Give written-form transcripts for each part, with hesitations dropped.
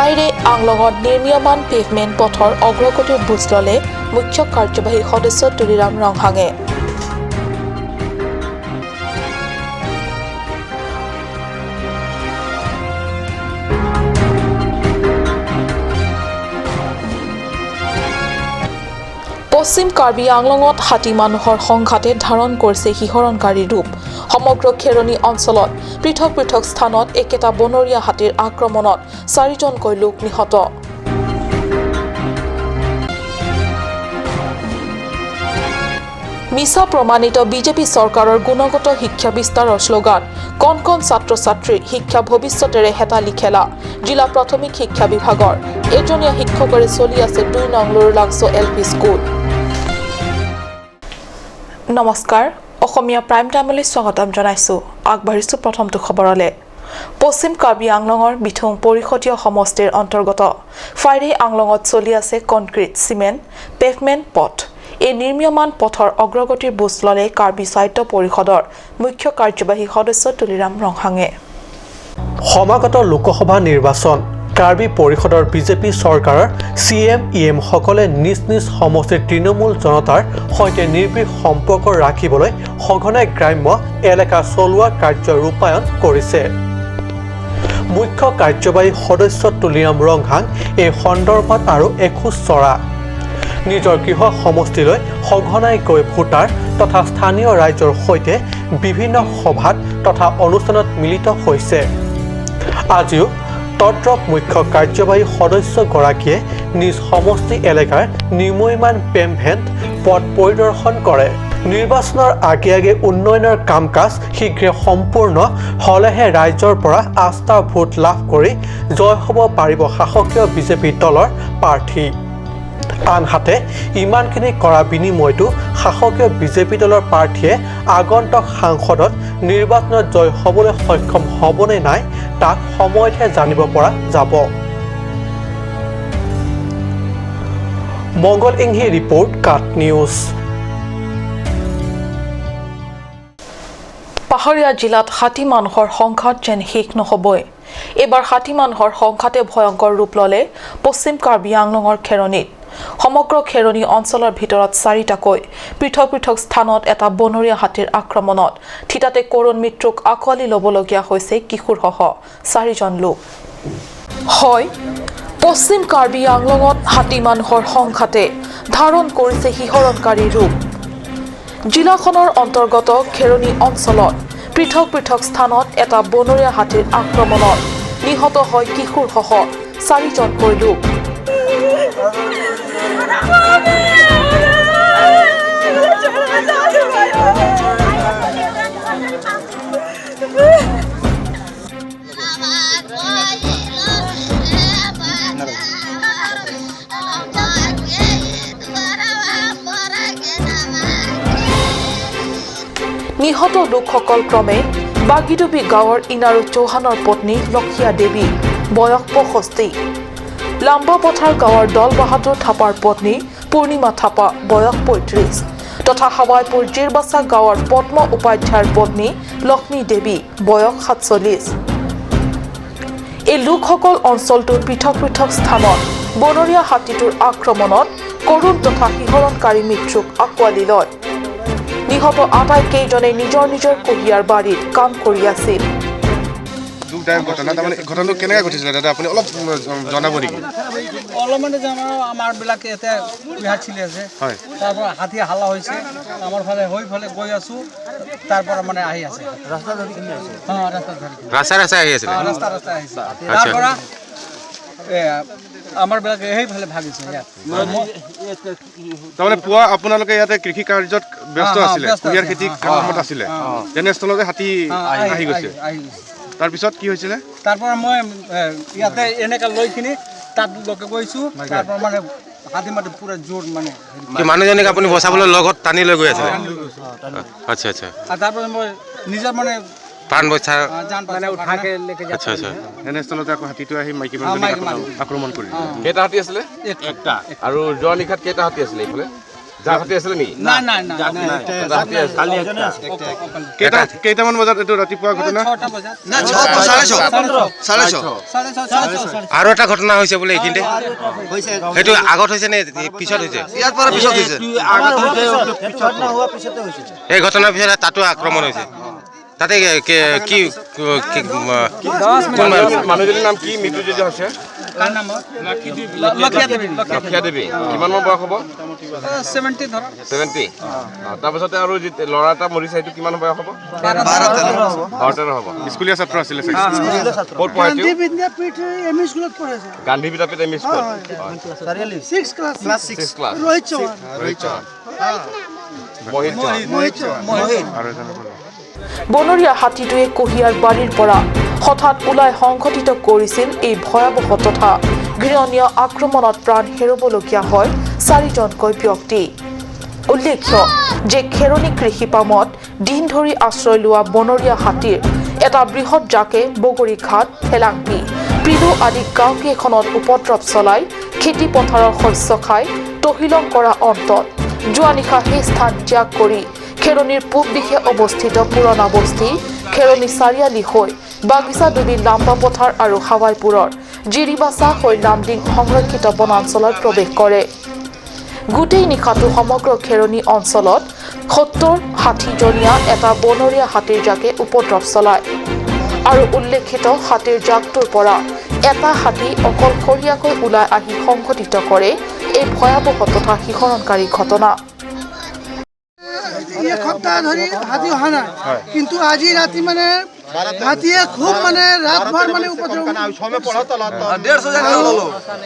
Friday আংলঙত নিৰ্মীয়মান pavement পথৰ অগ্ৰগতিৰ বুজ ল'লে মুখ্য কাৰ্যবাহী সদস্য তুলিৰাম ৰংহাঙে। পশ্চিম কাৰ্বি আংলঙত হাতী মানুহৰ সংঘাতে ধাৰণ কৰিছে শিহৰণকাৰী ৰূপ। সমগ্ৰ খেৰণী অঞ্চলত পৃথক পৃথক স্থানত একেটা বনৰীয়া হাতীৰ আক্ৰমণত 4জনকৈ লোক নিহত। মিছা প্ৰমাণিত বিজেপি চৰকাৰৰ গুণগত শিক্ষা বিস্তাৰৰ শ্লোগান কণ কণ ছাত্ৰ ছাত্ৰীৰ শিক্ষা ভৱিষ্যতেৰে হেতালি খেলা। জিলা প্ৰাথমিক শিক্ষা বিভাগৰ এজনীয়া শিক্ষকৰে চলি আছে 2 নং লৰুলাংছো LP স্কুল। নমস্কাৰ, অসমীয়া প্ৰাইম টাইমলৈ স্বাগতম জনাইছোঁ। আগবাঢ়িছোঁ প্ৰথমটো খবৰলৈ। পশ্চিম কাৰ্বি আংলঙৰ বিথুং পৰিষদীয় সমষ্টিৰ অন্তৰ্গত ফ্ৰাইডে আংলঙত চলি আছে কনক্ৰিট চিমেণ্ট পেভমেণ্ট পথ। এই নিৰ্মীয়মান পথৰ অগ্ৰগতিৰ বুজ ল'লে কাৰ্বি সাহিত্য পৰিষদৰ মুখ্য কাৰ্যবাহী সদস্য তুলিৰাম ৰংহাঙে। সমাগত লোকসভা নিৰ্বাচন কাৰ্বি পৰিষদৰ বিজেপি চৰকাৰৰ CM-EM সকলে নিজ নিজ সমষ্টিৰ তৃণমূল জনতাৰ সৈতে নিৰ্ভীক সম্পৰ্ক ৰাখিবলৈ সঘনাই গ্ৰাম্য এলেকা চলোৱা কাৰ্য ৰূপায়ণ কৰিছে। মুখ্য কাৰ্যবাহী সদস্য তুলিৰাম ৰংহাং এই সন্দৰ্ভত আৰু এখোজ চৰা নিজৰ গৃহ সমষ্টিলৈ সঘনাই গৈ ভোটাৰ তথা স্থানীয় ৰাইজৰ সৈতে বিভিন্ন সভাত তথা অনুষ্ঠানত মিলিত হৈছে। আজিও তদ্ৰপ মুখ্য কাৰ্যবাহী সদস্যগৰাকীয়ে নিজ সমষ্টি এলেকাৰ নিৰ্মীয়মান পেভমেণ্ট পথ পৰিদৰ্শন কৰে। নিৰ্বাচনৰ আগে আগে উন্নয়নৰ কাম কাজ শীঘ্ৰে সম্পূৰ্ণ হ'লেহে ৰাইজৰ পৰা আস্থা ভোট লাভ কৰি জয় হ'ব পাৰিব শাসকীয় বিজেপি দলৰ প্ৰাৰ্থী। আনহাতে ইমানখিনি কৰা বিনিময়তো শাসকীয় বিজেপি দলৰ প্ৰাৰ্থীয়ে আগন্তুক সাংসদত নিৰ্বাচনত জয় হ'বলৈ সক্ষম হ'বনে নাই তাক সময়তহে জানিব পৰা যাব। মংগল ইংহি ৰিপৰ্ট কাট নিউজ। পাহাৰীয়া জিলাত হাতী মানুহৰ সংঘাত যেন শেষ নহ'বই। এইবাৰ হাতী মানুহৰ সংঘাতে ভয়ংকৰ ৰূপ ল'লে পশ্চিম কাৰ্বি আংলঙৰ খেৰণীত। সমগ্ৰ খেৰণী অঞ্চলৰ ভিতৰত 4টাকৈ পৃথক পৃথক স্থানত এটা বনৰীয়া হাতীৰ আক্ৰমণত থিতাতে কৰুণ মৃত্যুক আঁকোৱালি ল'বলগীয়া হৈছে কিশোৰসহ 4জন লোক। হয়, পশ্চিম কাৰ্বি আংলঙত হাতী মানুহৰ সংঘাতে ধাৰণ কৰিছে শিহৰণকাৰী ৰূপ। জিলাখনৰ অন্তৰ্গত খেৰণী অঞ্চলত পৃথক পৃথক স্থানত এটা বনৰীয়া হাতীৰ আক্ৰমণত নিহত হয় কিশোৰসহ 4জনকৈ লোক। নিহত লোকসকল ক্ৰমে বাগিডুবি গাঁৱৰ ইনাৰু চৌহানৰ পত্নী লক্ষিয়া দেৱী বয়স 65, লাম্বাপথাৰ গাঁৱৰ দল বাহাদুৰ থাপাৰ পত্নী পূৰ্ণিমা থাপা বয়স 35 তথা হাৱাইপুৰ জিৰবাচা গাঁৱৰ পদ্ম উপাধ্যায়ৰ পত্নী লক্ষ্মী দেৱী বয়স 47। এই লোকসকল অঞ্চলটোৰ পৃথক পৃথক স্থানত বনৰীয়া হাতীটোৰ আক্ৰমণত কৰুণ তথা শিহৰণকাৰী মৃত্যুক আঁকোৱালি লয়। নিহত আটাইকেইজনে নিজৰ নিজৰ কহিয়াৰ বাৰীত কাম কৰি আছিল। ঘটনাটো কেনেকৈ ঘটিছিলে দাদা, আপুনি অলপ জনাব নেকি? অলপ মানে আমাৰ বিলাকে এতিয়া বিহাৰ চিলি আছে, তাৰ পৰা হাতী হাল্লা হৈছে, আমাৰ ফালে হৈ ফালে গৈ আছো, তাৰ পৰা মানে আহি আছে ৰাস্তা ধৰি আহিছে, তাৰ পৰা আমাৰ বিলাকে সেইফালে ভাগিছে। তাৰমানে পুৱা আপোনালোকে ইয়াতে কৃষি কাৰ্যত ব্যস্ত আছিলে, কুঁহিয়াৰ খেতি কামত আছিলে, তেনেস্থলতে হাতী আহি গৈছে। তাৰপিছত কি হৈছিলে? তাৰ পৰা মই ইয়াতে এনেকৈ লৈ কিনি তাত লোকে গৈছোঁ, তাৰ পৰা মানে হাতী মাতি পুৰা জোৰ মানে মানুহজনীক আপুনি বচাবলৈ লগত টানি লৈ গৈ আছিলে? আচ্ছা আচ্ছা। তাৰ পৰা মই নিজৰ মানে প্ৰাণ বচা মানে উঠাকে লেকে আচ্ছা আচ্ছা। এনেস্থলতে আকৌ হাতীটো আহি মাইকী মানুহজনীক আক্ৰমণ কৰিলে। কেইটা হাতী আছিলে? একটা। আৰু যোৱা নিশাত কেইটা হাতী আছিলে এইফালে? যাৰ হাতী আছিলে নেকি? নাই নাই নাই কেইটামান বজাত এইটো ৰাতিপুৱা ঘটনা? 6টা বজাত আৰু এটা ঘটনা হৈছে বোলে এইখিনিতে, সেইটো আগত হৈছে নে পিছত হৈছে? ইয়াৰ পৰা পিছত হৈছে এই ঘটনাৰ পিছত তাতো আক্ৰমণ হৈছে। তাতে কি মানুহজনীৰ নাম কি মৃত্যু যে হৈছে? লক্ষীয়া দেৱী। কিমান মান বয়স হ'ব? 70 ধৰা 70। তাৰপিছতে আৰু ল'ৰা এটা মৰিছে, সেইটো কিমান বয়স হ'ব? 12-13 হ'ব। স্কুলীয়া ছাত্ৰ আছিলে চাগে। ক'ত পঢ়ে তেওঁ? এমই স্কুলত পঢ়াইছে Gandhi Vidyapeeth M E school. 6 class 6 class. Rohit Chauhan Mohit Chauhan. আৰু এজনৰ পৰা বনৰীয়া হাতীটোৱে কহিয়াৰ বাৰীৰ পৰা হঠাৎ ওলাই সংঘটিত কৰিছিল এই ভয়াৱহ তথা ঘৃণনীয় আক্ৰমণত প্ৰাণ হেৰুবলগীয়া হয় 4জনকৈ ব্যক্তি। উল্লেখ্য যে খেৰণী কৃষি পামত দিন ধৰি আশ্ৰয় লোৱা বনৰীয়া হাতীৰ এটা বৃহৎ জাকে বগৰীঘাট, হেলাংপি, পিলু আদি গাঁওকেইখনত উপদ্ৰৱ চলাই খেতি পথাৰৰ শস্য খাই তহিলং কৰা অন্তত যোৱা নিশা সেই স্থান ত্যাগ কৰি খেৰণীৰ পূব দিশে অৱস্থিত পুৰণা বস্তি খেৰণী চাৰিআলি হৈ বাগিচাডুবি লাম্বা পথাৰ আৰু হাৱাইপুৰৰ জিৰিবাচা হৈ লামডিং সংৰক্ষিত বনাঞ্চলত প্ৰৱেশ কৰে। গোটেই নিশাটো সমগ্ৰ খেৰণী অঞ্চলত 70-60জনীয়া এটা বনৰীয়া হাতীৰ জাকে উপদ্ৰৱ চলায় আৰু উল্লেখিত হাতীৰ জাকটোৰ পৰা এটা হাতী অকলশৰীয়াকৈ ওলাই আহি সংঘটিত কৰে এই ভয়াৱহ তথা শিহৰণকাৰী ঘটনা। এসপ্তাহ ধৰি হাতী অহা নাই, কিন্তু আজি ৰাতি মানে হাতীয়ে খুব মানে ৰাতভৰ মানে উপদ্ৰৱ,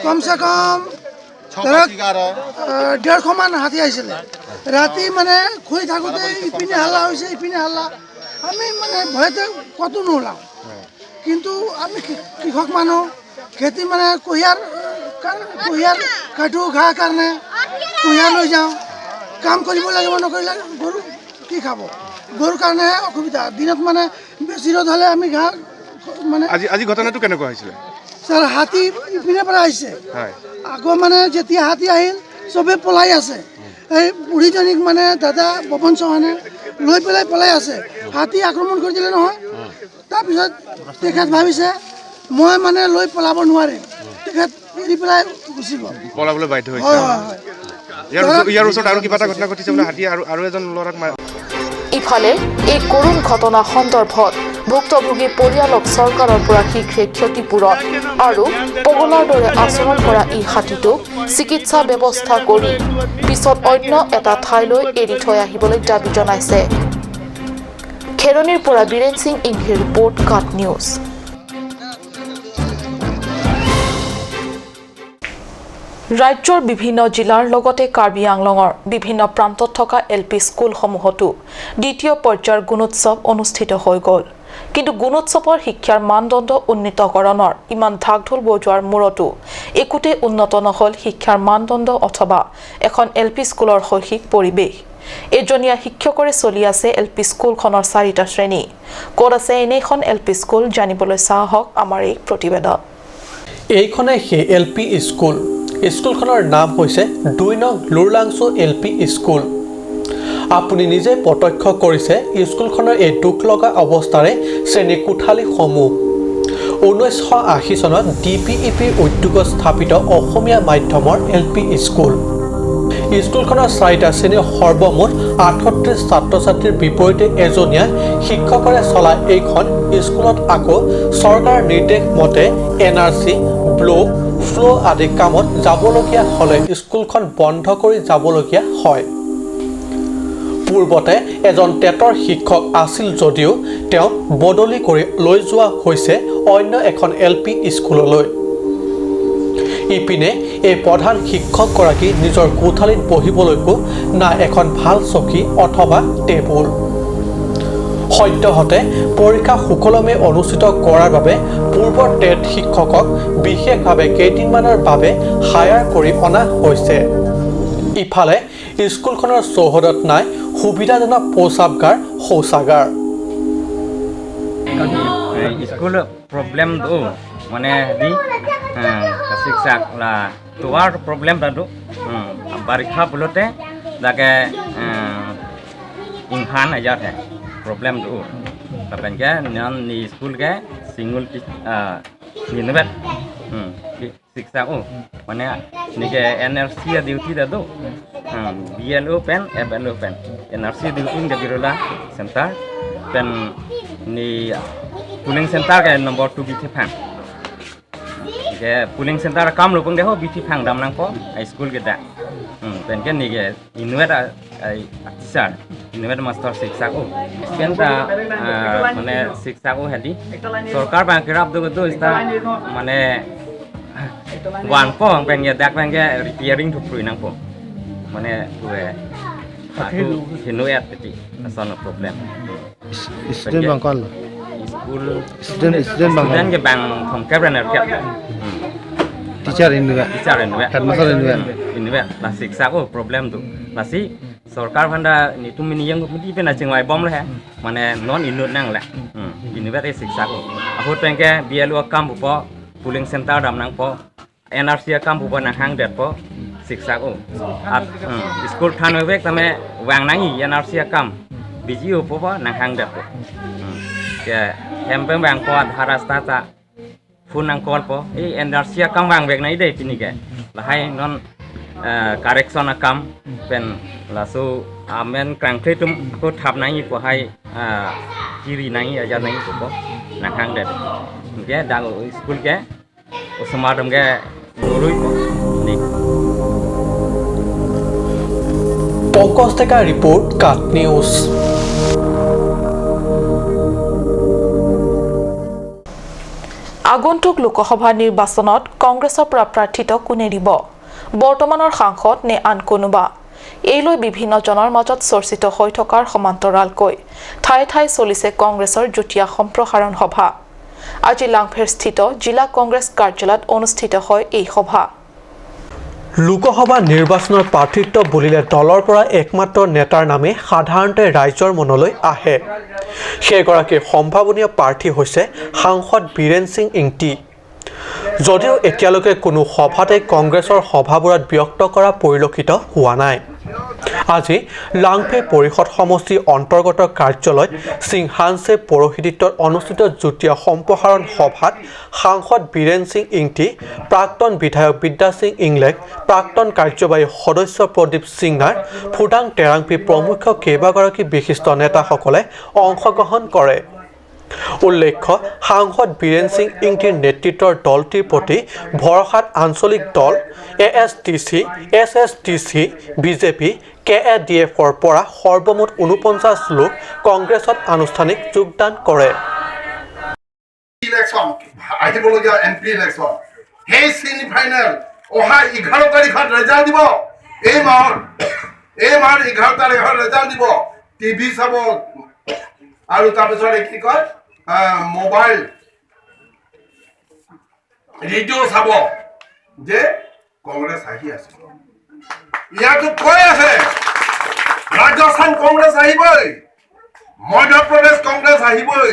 কমচে কম ধৰক 150 মান হাতী আহিছিলে। ৰাতি মানে শুই থাকোঁতে ইপিনে হাল্লা হৈছে, ইপিনে হাল্লা। আমি মানে ভয়তে ক'তো নোলাওঁ, কিন্তু আমি কৃষক মানুহ, খেতি মানে কুঁহিয়াৰ কাটো ঘাঁহ কাৰণে কুঁহিয়াৰ লৈ যাওঁ, কাম কৰিব লাগিব, নকৰিলে গৰু কি খাব, গৰুৰ কাৰণে অসুবিধা। দিনত মানে বেছি ৰ'দ হ'লে আমি ঘাঁহ মানে আজি ঘটনাটো কেনেকুৱা হৈছিলে? ছাৰ হাতী ইপিনে পৰা আহিছে, হয়। আকৌ মানে যেতিয়া হাতী আহিল চবে পলাই আছে। এই বুঢ়ীজনীক মানে দাদা বপন চৌহানে লৈ পেলাই পলাই আছে। হাতী আক্ৰমণ কৰি দিলে নহয়। তাৰপিছত তেখেত ভাবিছে মই মানে লৈ পলাব নোৱাৰিম, তেখেত এৰি পেলাই গুচি গ'ল, পলাবলৈ বাধ্য হৈছে। হয় হয় হয়। ইয়াৰ ওচৰত আৰু কিবা এটা ঘটনা ঘটিছে বোলে, হাতী আৰু এজন ল'ৰাক ইফালে এই কৰুণ ঘটনা সন্দৰ্ভত ভুক্তভোগী পৰিয়ালক চৰকাৰৰ পৰা শীঘ্ৰে ক্ষতিপূৰণ আৰু পগলাৰ দৰে আচৰণ কৰা এই হাতীটোক চিকিৎসা ব্যৱস্থা কৰি পিছত অন্য এটা ঠাইলৈ এৰি থৈ আহিবলৈ দাবী জনাইছে। খেৰণীৰ পৰা বীৰেন সিং ইংহিৰ ৰিপৰ্ট, কাট নিউজ। ৰাজ্যৰ বিভিন্ন জিলাৰ লগতে কাৰ্বি আংলঙৰ বিভিন্ন প্ৰান্তত থকা LP স্কুলসমূহতো দ্বিতীয় পৰ্যায়ৰ গুণোৎসৱ অনুষ্ঠিত হৈ গ'ল। কিন্তু গুণোৎসৱৰ শিক্ষাৰ মানদণ্ড উন্নীতকৰণৰ ইমান ঢাক ঢোল বজোৱাৰ মূৰতো একোতে উন্নত নহ'ল শিক্ষাৰ মানদণ্ড অথবা এখন LP স্কুলৰ শৈক্ষিক পৰিৱেশ। এজনীয়া শিক্ষকৰে চলি আছে LP স্কুলখনৰ 4টা শ্ৰেণী। ক'ত আছে এনেখন LP স্কুল জানিবলৈ চাহক আমাৰ এই প্ৰতিবেদন। এইখনে সেই LP স্কুল। স্কুলখনৰ নাম হৈছে 2 নং লুৰলাংচু LP স্কুল। আপুনি নিজে প্ৰত্যক্ষ কৰিছে স্কুলখনৰ এই দুখ লগা অৱস্থাৰে শ্ৰেণী কোঠালীসমূহ। 1980 চনত DPEP উদ্যোগত স্থাপিত অসমীয়া মাধ্যমৰ LP স্কুল। স্কুলখনৰ 4টা শ্ৰেণীৰ সৰ্বমুঠ 38 ছাত্ৰ ছাত্ৰীৰ বিপৰীতে এজনীয়া শিক্ষকৰে চলা এইখন স্কুলত আকৌ চৰকাৰৰ নিৰ্দেশ মতে NRC, ব্লক, ফ্ল' আদি কামত যাবলগীয়া হ'লে স্কুলখন বন্ধ কৰি যাবলগীয়া হয়। পূৰ্বতে এজন টেটৰ শিক্ষক আছিল যদিও তেওঁ বদলি কৰি লৈ যোৱা হৈছে অন্য এখন LP স্কুললৈ। ইপিনে এই প্ৰধান শিক্ষকগৰাকী নিজৰ কোঠালীত বহিবলৈকো না এখন ভাল চকী অথবা টেবুল। সদ্যহতে পৰীক্ষা সুকলমে অনুষ্ঠিত কৰাৰ বাবে পূৰ্বৰ টেট শিক্ষকক বিশেষভাৱে কেইদিনমানৰ বাবে হায়াৰ কৰি অনা হৈছে। ইফালে স্কুলখনৰ চৌহদত নাই সুবিধাজনক প্ৰস্ৰাৱগাৰ, শৌচাগাৰ। স্কুল প্ৰব্লেম মানে হেৰি শিক্ষা তোৱাৰ প্ৰব্লেম তাতো বাৰিষা ফলতে তাকে ইনহান আজাদ হে প্রবলেম তো তাপেন কে নন নি স্কুল কে সিঙ্গল নিনবেট শিক্ষা ও মানে নিকে এনআরসি ডিউটি দাদো বিএলও পেন এফএলও পেন এনআরসি ডিউটি কে বিরলা সেন্টার পেন ni puling center ke nomor 2 biti phang ke puling center kam lo pung de ho biti phang dam nang po school ke da pen ke ni ke inuet ai sir inuet master শিক্ষা ko pen ta mane শিক্ষা ko hedi sarkar bang kirap do ista mane wan po pen ke dak pen ke repairing to pui nang po mane tuwe aku inuet ti asan problem student bang kol school student bang student ke bang from cabinet ke teacher in the headmaster in the la siksa ko problem tu nasi sarkar phanda ni tum ni yang mudi pe na chingwai bom le mane non inut nang la inut e siksa ko ahut pen ke BLO kam po pooling center dam nang po NRC kam po na hang det po siksa ko at school than wek tame wang nang i NRC kam BGO po na hang det po ke hempeng bang po harasta ta phun nang kol po e NRC kam wang wek nai de pini ke la hai non correction kam pen la su amen krang kletum ko thap nai po hai kiri nai aja nai po na hang det ke da school ke osmadam ke dorui po ni পঙ্কজ ডেকাৰ report কাট news আগন্তুক লোকসভা নিৰ্বাচনত কংগ্ৰেছৰ পৰা প্ৰাৰ্থিত কোনে দিব বৰ্তমানৰ সাংসদ নে আন কোনোবা এই লৈ বিভিন্ন জনৰ মাজত চৰ্চিত হৈ থকাৰ সমান্তৰালকৈ ঠাই ঠাই চলিছে কংগ্ৰেছৰ যুটীয়া সম্প্ৰসাৰণ সভা আজি লাংফেৰস্থিত জিলা কংগ্ৰেছ কাৰ্যালয়ত অনুষ্ঠিত হয় এই সভা লোকসভা নিৰ্বাচনৰ প্ৰাৰ্থিত্ব বুলিলে দলৰ পৰা একমাত্ৰ নেতাৰ নামে সাধাৰণতে ৰাইজৰ মনলৈ আহে সেইগৰাকী সম্ভাৱনীয় প্ৰাৰ্থী হৈছে সাংসদ বীৰেন সিং ইংতি যদিও এতিয়ালৈকে কোনো সভাতে কংগ্ৰেছৰ সভাবোৰত ব্যক্ত কৰা পৰিলক্ষিত হোৱা নাই আজি লাংফে পৰিষদ সমষ্টি অন্তৰ্গত কাৰ্যালয়ত সিংহানছে পৌৰোহিত্যত অনুষ্ঠিত যুটীয়া সম্প্ৰসাৰণ সভাত সাংসদ বীৰেন সিং ইংতি প্ৰাক্তন বিধায়ক বিদ্যা সিং ইংলেক প্ৰাক্তন কাৰ্যবাহী সদস্য প্ৰদীপ সিংনাৰ ফুডাং টেৰাংপি প্ৰমুখ কেইবাগৰাকী বিশিষ্ট নেতাসকলে অংশগ্ৰহণ কৰে উল্লেখ্য সাংসদ বীৰেন সিং ইংতিৰ নেতৃত্বৰ দলটিৰ প্ৰতি ভৰসাত আঞ্চলিক দল ASTC, SSTC, বিজেপি KADFৰ পৰা সৰ্বমুঠ 49 লোক কংগ্ৰেছত আনুষ্ঠানিক যোগদান কৰে ইলেকশন আহিবলগীয়া এমপি ইলেকশন সেই সেমি ফাইনেল অহা 11 তাৰিখত ৰিজাল্ট দিব এই মাহৰ 11 তাৰিখত ৰিজাল্ট দিব টিভি চাব আৰু তাৰপিছত কি কয় মোবাইল ৰেডিঅ' চাব যে কংগ্ৰেছ আহি আছে ইয়াতো কৈ আছে ৰাজস্থান কংগ্ৰেছ আহিবই মধ্যপ্ৰদেশ কংগ্ৰেছ আহিবই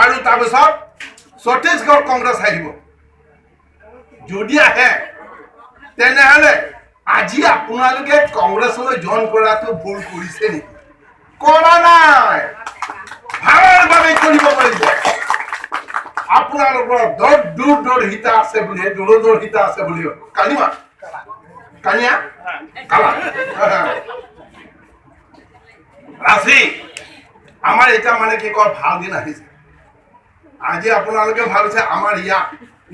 আৰু তাৰপিছত ছত্তীশগড় কংগ্ৰেছ আহিব যদি আহে তেনেহ'লে আজি আপোনালোকে কংগ্ৰেছলৈ জইন কৰাটো ভুল কৰিছে নেকি কৰা নাই ভালৰ বাবে কৰিব পাৰিব আপোনালোকৰ দূৰ হিতা আছে বুলি দূৰ হিতা আছে বুলি কালিমা কানিয়া কালা ৰাশি আমাৰ এটা মানে কি কয় ভাল দিন আহিছে আজি আপোনালোকে ভাবিছে আমাৰ ইয়াত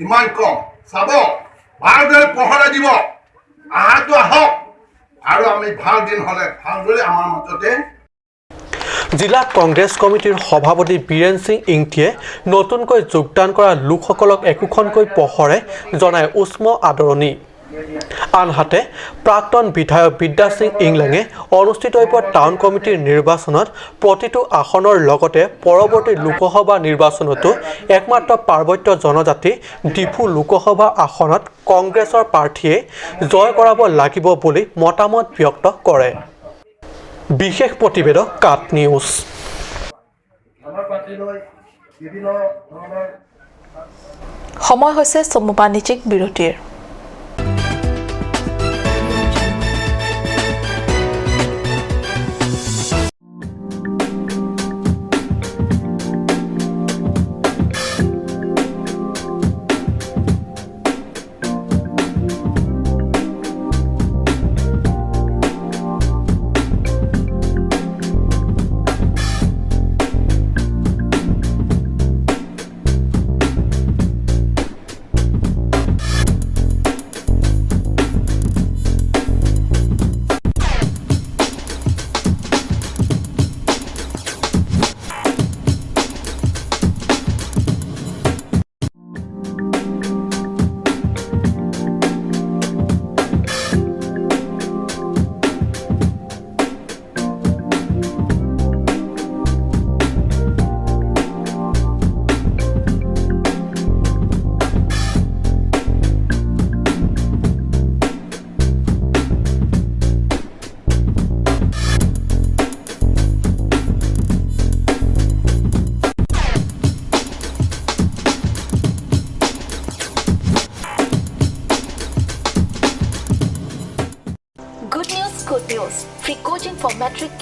ইমান কম চাব ভালদৰে পহৰা দিব আহাটো আহক আৰু আমি ভাল দিন হ'লে ভালদৰে আমাৰ মাজতে জিলা কংগ্ৰেছ কমিটিৰ সভাপতি বীৰেন সিং ইংতিয়ে নতুনকৈ যোগদান কৰা লোকসকলক একোখনকৈ পহৰে জনাই উষ্ম আদৰণি আনহাতে প্ৰাক্তন বিধায়ক বিদ্যা সিং ইংলেঙে অনুষ্ঠিত হোৱা টাউন কমিটিৰ নিৰ্বাচনত প্ৰতিটো আসনৰ লগতে পৰৱৰ্তী লোকসভা নিৰ্বাচনতো একমাত্ৰ পাৰ্বত্য জনজাতি ডিফু লোকসভা আসনত কংগ্ৰেছৰ প্ৰাৰ্থীয়ে জয় কৰাব লাগিব বুলি মতামত ব্যক্ত কৰে বিশেষ প্ৰতিবেদক কাট নিউজ সময় হৈছে চমু বাণিজ্যিক বিৰতিৰ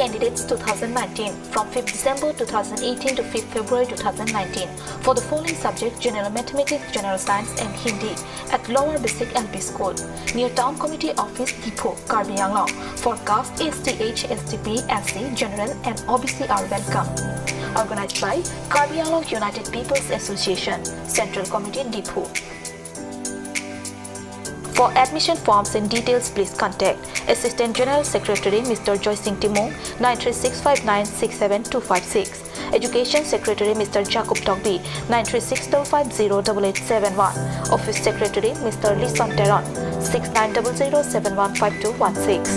Candidates 2019 from 5th December 2018 to 5th February 2019 for the following subjects: General Mathematics, General Science and Hindi at Lower Basic LP School near Town Committee Office, Tipo, Karbi Anglong. For caste, STH, STP, SC, General and OBC are welcome. Organized by Karbi Anglong United People's Association, Central Committee, Tipo. For admission forms and details, please contact Assistant General Secretary Mr. Joy Singh Timong 936596726, Education Secretary Mr. Jacob Togbi 936508871, Office Secretary Mr. Lison Teron 6900715216.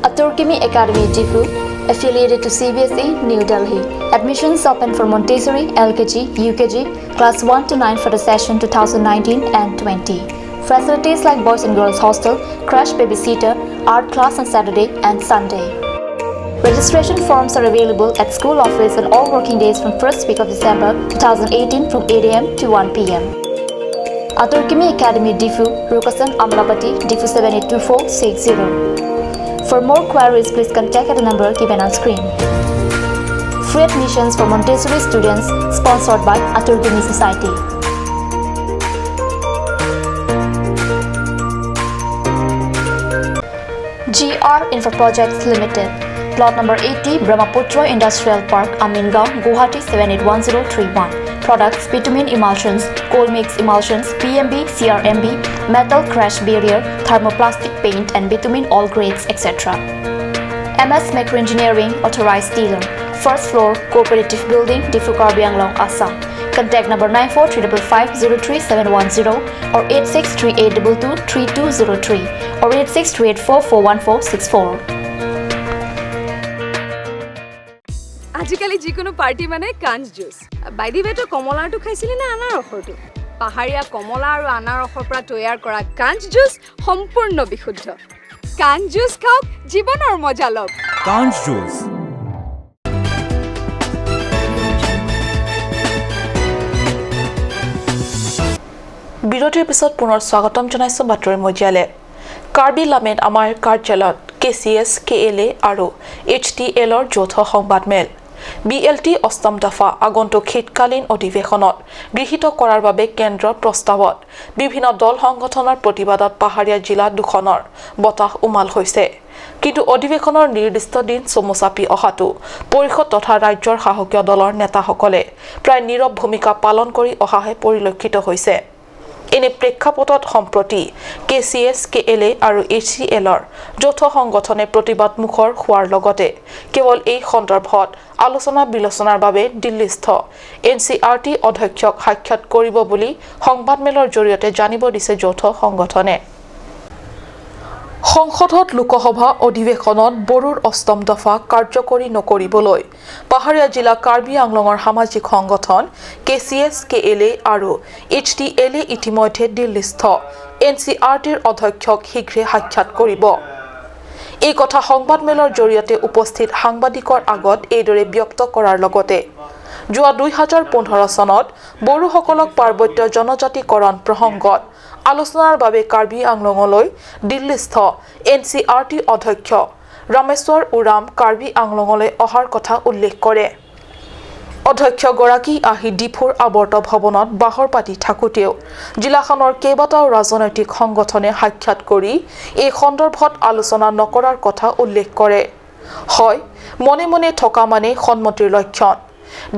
Aturkimi Academy Difu, affiliated to CBSE, New Delhi. Admissions open for Montessori, LKG, UKG, Class 1 to 9 for the session 2019 and 20. Facilities like Boys and Girls Hostel, Crash Babysitter, Art Class on Saturday and Sunday. Registration forms are available at school office on all working days from 1st week of December 2018 from 8 a.m. to 1 p.m. Aturkimi Academy Difu, Rukasan Amlapati, Difu 782460. For more queries, please contact at the number given on screen. Free admissions for Montessori students, sponsored by Aturkimi Society. GR Infra Projects Limited, Plot number 80, Brahmaputra Industrial Park, Amingaon, Guwahati 781031. Products: bitumen emulsions, coal mix emulsions, PMB, CRMB, metal crash barrier, thermoplastic paint and bitumen all grades, etc. MS Macro Engineering, authorized dealer. First floor, Cooperative Building, Difu, Karbi Anglong, Assam. Contact number 9435503710 or 8638223203 or 8638441464. আজিকালি যিকোনো party মানে কাঞ্জ juice. By the ৱেটো কমলাটো খাইছিলি না আনাৰসৰটো? পাহাৰীয়া কমলা আৰু আনাৰসৰ পৰা তৈয়াৰ কৰা কাঞ্জ জুচ সম্পূৰ্ণ বিশুদ্ধ। কাঞ্জ জুচ খাওক, জীৱনৰ মজা লওক। কাঞ্জ জুচ। বিৰতিৰ পিছত পুনৰ স্বাগতম জনাইছো বাতৰি মজিয়ালে। কাৰ্বি লামেট আমাৰ কাৰ্যালয়ত KCS, KLA আৰু HTLৰ যৌথ সংবাদমেল। BLT অষ্টম দফা আগন্তুক শীতকালীন অধিৱেশনত গৃহীত কৰাৰ বাবে কেন্দ্ৰৰ প্ৰস্তাৱত বিভিন্ন দল সংগঠনৰ প্ৰতিবাদত পাহাৰীয়া জিলা দুখনৰ বতাহ উমাল হৈছে। কিন্তু অধিৱেশনৰ নিৰ্দিষ্ট দিন চমু চাপি অহাটো পৰিষদ তথা ৰাজ্যৰ শাসকীয় দলৰ নেতাসকলে প্ৰায় নীৰৱ ভূমিকা পালন কৰি অহাহে পৰিলক্ষিত হৈছে। এনে প্ৰেক্ষাপটত সম্প্ৰতি KCS, KLA আৰু HCLৰ যৌথ সংগঠনে প্ৰতিবাদ মুখৰ হোৱাৰ লগতে কেৱল এই সন্দৰ্ভত আলোচনা বিলোচনাৰ বাবে দিল্লীস্থ NCRT অধ্যক্ষক সাক্ষাৎ কৰিব বুলি সংবাদমেলৰ জৰিয়তে জানিব দিছে যৌথ সংগঠনে। সংসদত লোকসভা অধিৱেশনত বড়োৰ অষ্টম দফা কাৰ্যকৰী নকৰিবলৈ পাহাৰীয়া জিলা কাৰ্বি আংলঙৰ সামাজিক সংগঠন KCS, KLA আৰু HTLA ইতিমধ্যে দিল্লীস্থ NCRTৰ অধ্যক্ষক শীঘ্ৰে সাক্ষাৎ কৰিব। এই কথা সংবাদমেলৰ জৰিয়তে উপস্থিত সাংবাদিকৰ আগত এইদৰে ব্যক্ত কৰাৰ লগতে যোৱা 2015 চনত বড়োসকলক পাৰ্বত্য জনজাতিকৰণ প্ৰসংগত আলোচনাৰ বাবে কাৰ্বি আংলঙলৈ দিল্লীস্থ NCRT অধ্যক্ষ ৰামেশ্বৰ উৰাম কাৰ্বি আংলঙলৈ অহাৰ কথা উল্লেখ কৰে। অধ্যক্ষগৰাকী আহি ডিফুৰ আৱৰ্ত ভৱনত বাহৰ পাতি থাকোঁতেও জিলাখনৰ কেইবাটাও ৰাজনৈতিক সংগঠনে সাক্ষাৎ কৰি এই সন্দৰ্ভত আলোচনা নকৰাৰ কথা উল্লেখ কৰে। হয়, মনে মনে থকা মানে সন্মতিৰ লক্ষণ।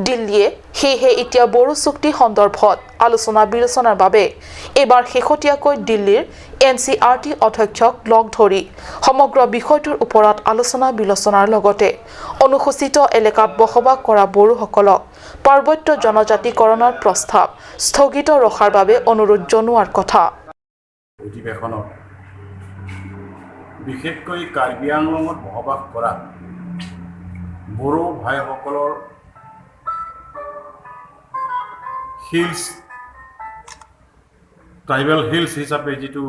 দিল্লীয়ে সেয়েহে এতিয়া বড়ো চুক্তি সন্দৰ্ভত আলোচনা বিলোচনাৰ বাবে এবাৰ শেহতীয়াকৈ দিল্লীৰ NCRT অধ্যক্ষক লগ ধৰি সমগ্ৰ বিষয়টোৰ ওপৰত আলোচনা বিলোচনাৰ লগতে অনুসূচিত এলেকাত বসবাস কৰা বড়োসকলক পাৰ্বত্য জনজাতিকৰণৰ প্ৰস্তাৱ স্থগিত ৰখাৰ বাবে অনুৰোধ জনোৱাৰ কথা। অধিৱেশনত বিশেষকৈ কাৰ্বি আংলঙত বসবাস কৰা বড়ো ভাইসকলৰ হিলছ ট্ৰাইবেল হিলছ হিচাপে যিটো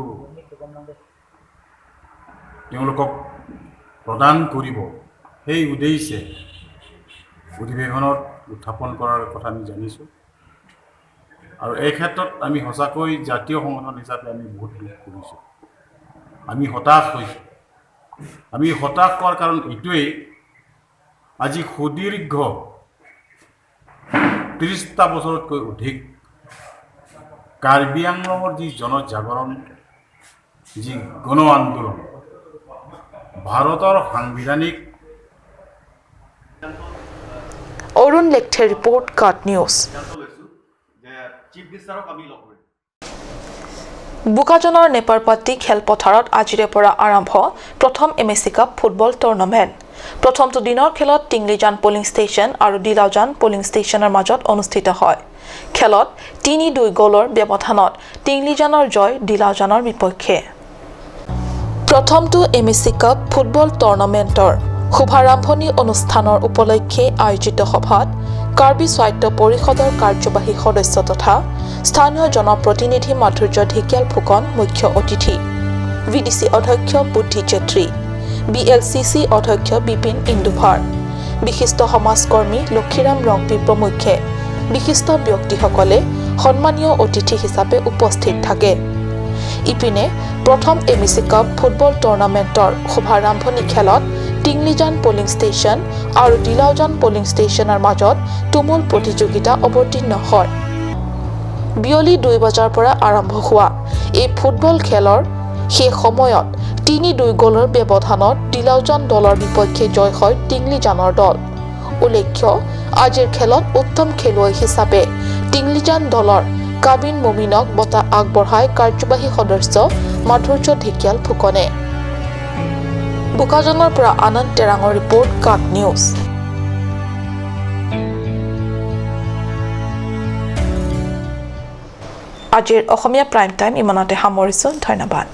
তেওঁলোকক প্ৰদান কৰিব সেই উদ্দেশ্যে অধিৱেশনত উত্থাপন কৰাৰ কথা আমি জানিছোঁ। আৰু এই ক্ষেত্ৰত আমি সঁচাকৈ জাতীয় সংগঠন হিচাপে আমি বহুত দুখ কৰিছোঁ। আমি হতাশ হৈছোঁ আমি হতাশ হোৱাৰ কাৰণ এইটোৱেই আজি সুদীৰ্ঘ 30টা বছৰতকৈ অধিক কাৰ্বি আংলঙৰ যি জনজাগৰণ যি গণ আন্দোলন ভাৰতৰ সাংবিধানিক অৰুণ লেখথে ৰিপৰ্ট কাট নিউজ বোকাজনৰ নেপাৰপাটি খেলপথাৰত আজিৰে পৰা আৰম্ভ প্ৰথম এমএছচি কাপ ফুটবল টুৰ্ণামেণ্ট প্ৰথমটো দিনৰ খেলত টিংলিজান পলিং ষ্টেচন আৰু দিলাউজান পলিং ষ্টেচনৰ মাজত অনুষ্ঠিত হয় খেলত ৩-২ গলৰ ব্যৱধানত টিংলিজানৰ জয় দিলাউজানৰ বিপক্ষে প্ৰথমটো এমএছচি কাপ ফুটবল টুৰ্ণামেণ্টৰ শুভাৰম্ভণি অনুষ্ঠানৰ উপলক্ষে আয়োজিত সভাত কাৰ্বি স্বায়ত্ত পৰিষদৰ কাৰ্যবাহী সদস্য তথা স্থানীয় জনপ্ৰতিনিধি মাধুৰ্য ঢেকিয়াল ফুকন মুখ্য অতিথি ভিডিসি অধ্যক্ষ বুদ্ধি চেত্ৰী বিএলসিসি অধ্যক্ষ বিপিন ইন্দুভাৰ বিশিষ্ট সমাজকৰ্মী লক্ষীৰাম ৰংপি প্ৰমুখ্যে বিশিষ্ট ব্যক্তিসকলে সন্মানীয় অতিথি হিচাপে উপস্থিত থাকে ইপিনে প্ৰথম এমএছচি কাপ ফুটবল টুৰ্ণামেণ্টৰ শুভাৰম্ভণি খেলত টিংলিজান পলিং ষ্টেচন আৰু দিলাউজান পলিং ষ্টেচনৰ মাজত তুমুল প্ৰতিযোগিতা অৱতীৰ্ণ হয় বিয়লি 2 বজাৰ পৰা আৰম্ভ হোৱা এই ফুটবল খেলৰ সেই সময়ত ৩-২ গলৰ ব্যৱধানত দিলাউজান দলৰ বিপক্ষে জয় হয় টিংলিজানৰ দল উল্লেখ্য আজিৰ খেলত উত্তম খেলুৱৈ হিচাপে টিংলিজান দলৰ কাবিন মুমিনক বঁটা আগবঢ়াই কাৰ্যবাহী সদস্য মাধুৰ্য ঢেকিয়াল ফুকনে বোকাজনৰ পৰা আনন্দ টেৰাঙৰ ৰিপৰ্ট কাট নিউজ আজিৰ অসমীয়া প্ৰাইম টাইম ইমানতে সামৰিছোঁ ধন্যবাদ